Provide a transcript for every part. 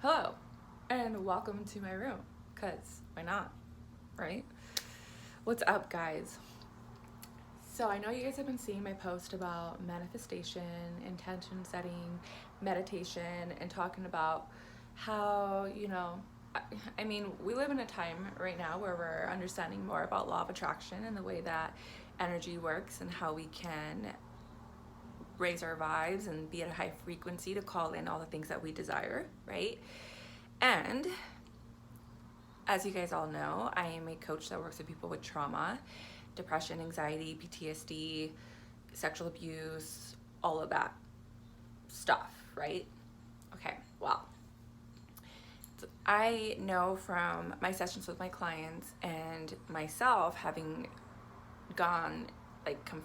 Hello, and welcome to my room, because why not, right? What's up, guys? So, I know you guys have been seeing my post about manifestation, intention setting, meditation, and talking about how, I mean, we live in a time right now where we're understanding more about law of attraction and the way that energy works and how we can raise our vibes and be at a high frequency to call in all the things that we desire, right? And as you guys all know, I am a coach that works with people with trauma, depression, anxiety, PTSD, sexual abuse, all of that stuff, right? Okay, well, I know from my sessions with my clients and myself having come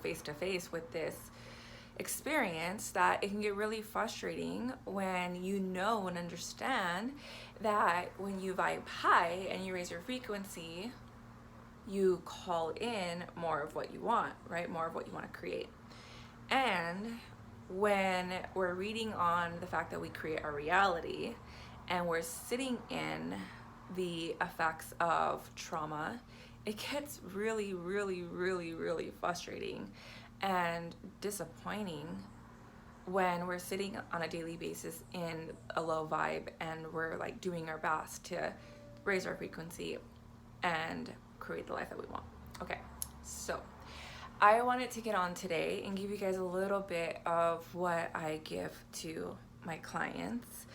face to face with this experience that it can get really frustrating when you know and understand that when you vibe high and you raise your frequency, you call in more of what you want, right? More of what you want to create. And when we're reading on the fact that we create our reality and we're sitting in the effects of trauma, it gets really, really, really, really frustrating and disappointing when we're sitting on a daily basis in a low vibe and we're like doing our best to raise our frequency and create the life that we want. Okay, so I wanted to get on today and give you guys a little bit of what I give to my clients.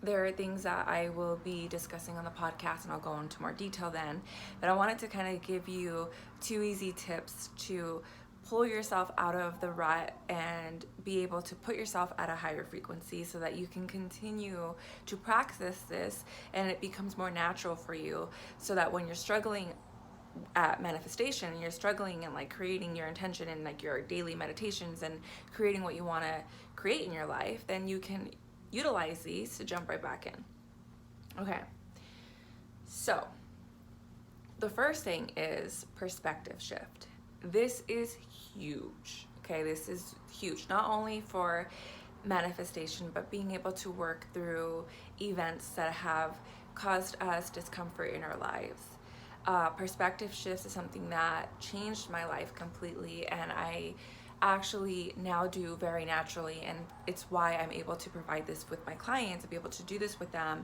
There are things that I will be discussing on the podcast and I'll go into more detail then, but I wanted to kind of give you 2 easy tips to pull yourself out of the rut and be able to put yourself at a higher frequency so that you can continue to practice this and it becomes more natural for you, so that when you're struggling at manifestation and you're struggling and like creating your intention and like your daily meditations and creating what you want to create in your life, then you can utilize these to jump right back in. Okay, so the first thing is perspective shift. This is huge. Okay, this is huge, not only for manifestation, but being able to work through events that have caused us discomfort in our lives. Perspective shifts is something that changed my life completely, and I actually now do very naturally, and it's why I'm able to provide this with my clients and be able to do this with them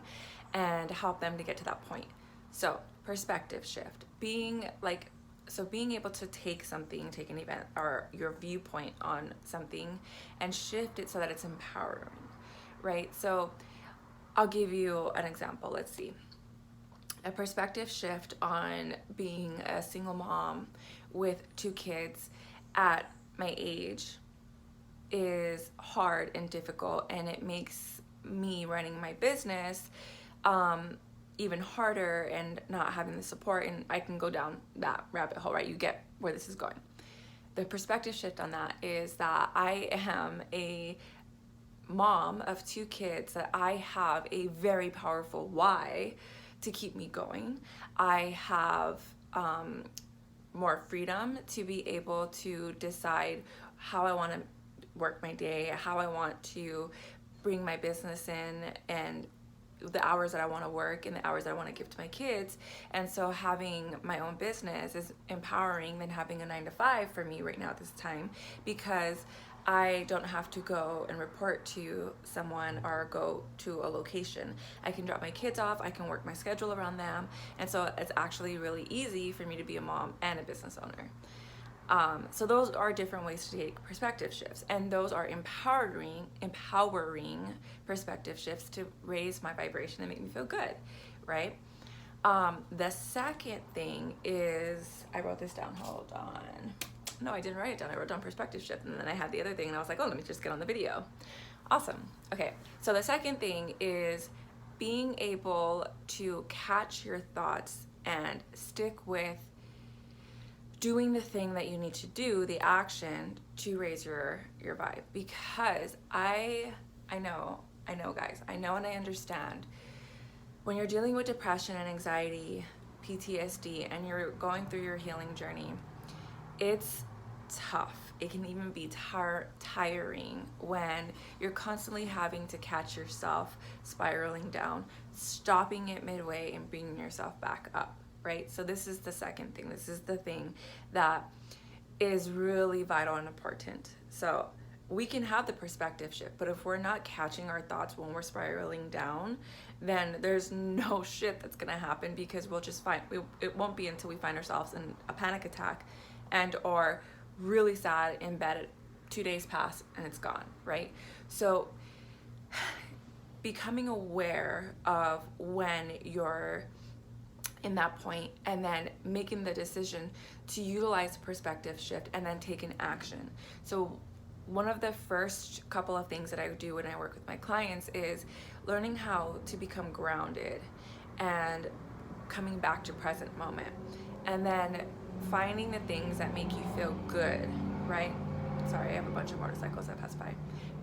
and help them to get to that point. So perspective shift, being able to take an event or your viewpoint on something and shift it so that it's empowering, right? So I'll give you an example. Let's see. A perspective shift on being a single mom with 2 kids at my age is hard and difficult, and it makes me running my business even harder and not having the support, and I can go down that rabbit hole, right? You get where this is going. The perspective shift on that is that I am a mom of 2 kids, that I have a very powerful why to keep me going. I have more freedom to be able to decide how I want to work my day, how I want to bring my business in, and the hours that I want to work and the hours that I want to give to my kids. And so having my own business is empowering than having a 9-to-5 for me right now at this time, because I don't have to go and report to someone or go to a location. I can drop my kids off, I can work my schedule around them, and so it's actually really easy for me to be a mom and a business owner. So those are different ways to take perspective shifts, and those are empowering perspective shifts to raise my vibration and make me feel good, right? The second thing is, I wrote this down, hold on. No, I didn't write it down. I wrote down perspective shift, and then I had the other thing, and I was like, oh, let me just get on the video. Awesome. Okay, so the second thing is being able to catch your thoughts and stick with doing the thing that you need to do, the action to raise your vibe. Because I know guys, I know and I understand when you're dealing with depression and anxiety, PTSD, and you're going through your healing journey, it's tough. it can even be tiring when you're constantly having to catch yourself spiraling down, stopping it midway and bringing yourself back up, right? So this is the second thing. This is the thing that is really vital and important. So we can have the perspective shift, but if we're not catching our thoughts when we're spiraling down, then there's no shit that's gonna happen, because we'll just it won't be until we find ourselves in a panic attack and or really sad in bed, 2 days pass and it's gone, right? So becoming aware of when you're in that point, and then making the decision to utilize perspective shift and then take an action. So one of the first couple of things that I do when I work with my clients is learning how to become grounded and coming back to present moment, and then finding the things that make you feel good, right? Sorry, I have a bunch of motorcycles that pass by.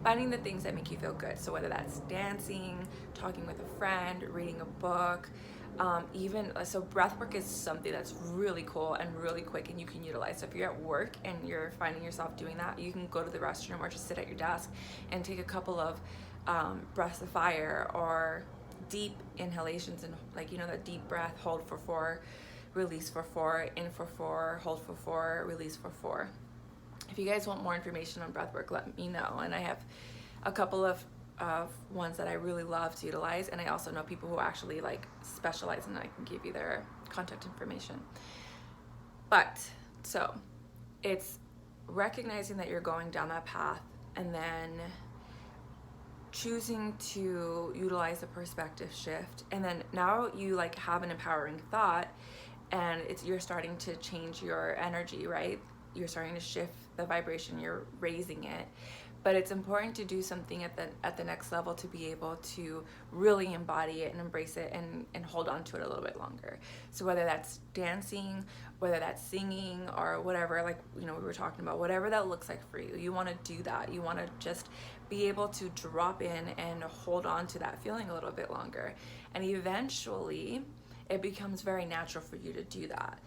Finding the things that make you feel good. So whether that's dancing, talking with a friend, reading a book, so breath work is something that's really cool and really quick and you can utilize. So if you're at work and you're finding yourself doing that, you can go to the restroom or just sit at your desk and take a couple of breaths of fire or deep inhalations, and that deep breath, hold for 4, release for 4, in for 4, hold for 4, release for 4. If you guys want more information on breath work, let me know. And I have a couple of ones that I really love to utilize, and I also know people who actually specialize, and I can give you their contact information. But so it's recognizing that you're going down that path and then choosing to utilize the perspective shift, and then now you have an empowering thought, and you're starting to change your energy, right? You're starting to shift the vibration, you're raising it. But it's important to do something at the next level to be able to really embody it and embrace it and hold on to it a little bit longer. So whether that's dancing, whether that's singing, or whatever, we were talking about, whatever that looks like for you, you want to do that. You want to just be able to drop in and hold on to that feeling a little bit longer. And eventually it becomes very natural for you to do that.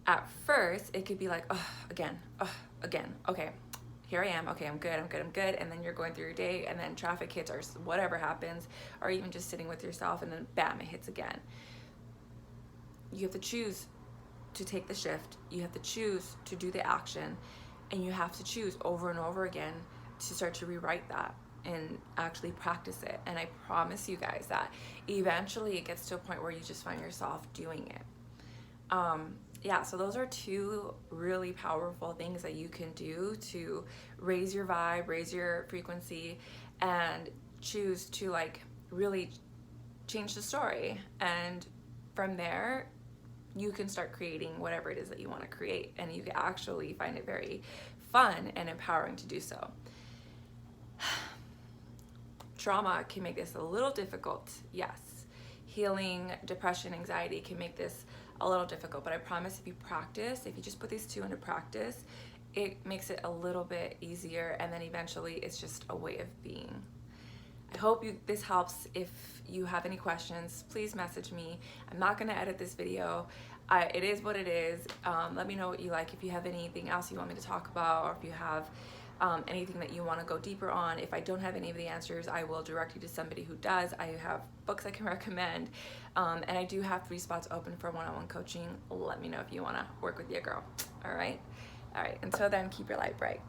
At first, it could be again, okay, here I am, okay, I'm good. And then you're going through your day, and then traffic hits or whatever happens, or even just sitting with yourself, and then bam, it hits again. You have to choose to take the shift. You have to choose to do the action, and you have to choose over and over again to start to rewrite that and actually practice it. And I promise you guys that eventually it gets to a point where you just find yourself doing it. So those are 2 really powerful things that you can do to raise your vibe, raise your frequency, and choose to really change the story. And from there, you can start creating whatever it is that you want to create, and you can actually find it very fun and empowering to do so. Trauma can make this a little difficult, yes. Healing, depression, anxiety can make this a little difficult, but I promise if you just put these 2 into practice, it makes it a little bit easier, and then eventually it's just a way of being. I hope this helps. If you have any questions, please message me. I'm not going to edit this video. It is what it is. Let me know what you like. If you have anything else you want me to talk about, or if you have anything that you want to go deeper on. If I don't have any of the answers, I will direct you to somebody who does. I have books I can recommend, and I do have 3 spots open for one-on-one coaching. Let me know if you want to work with your girl. All right. Until then, keep your light bright.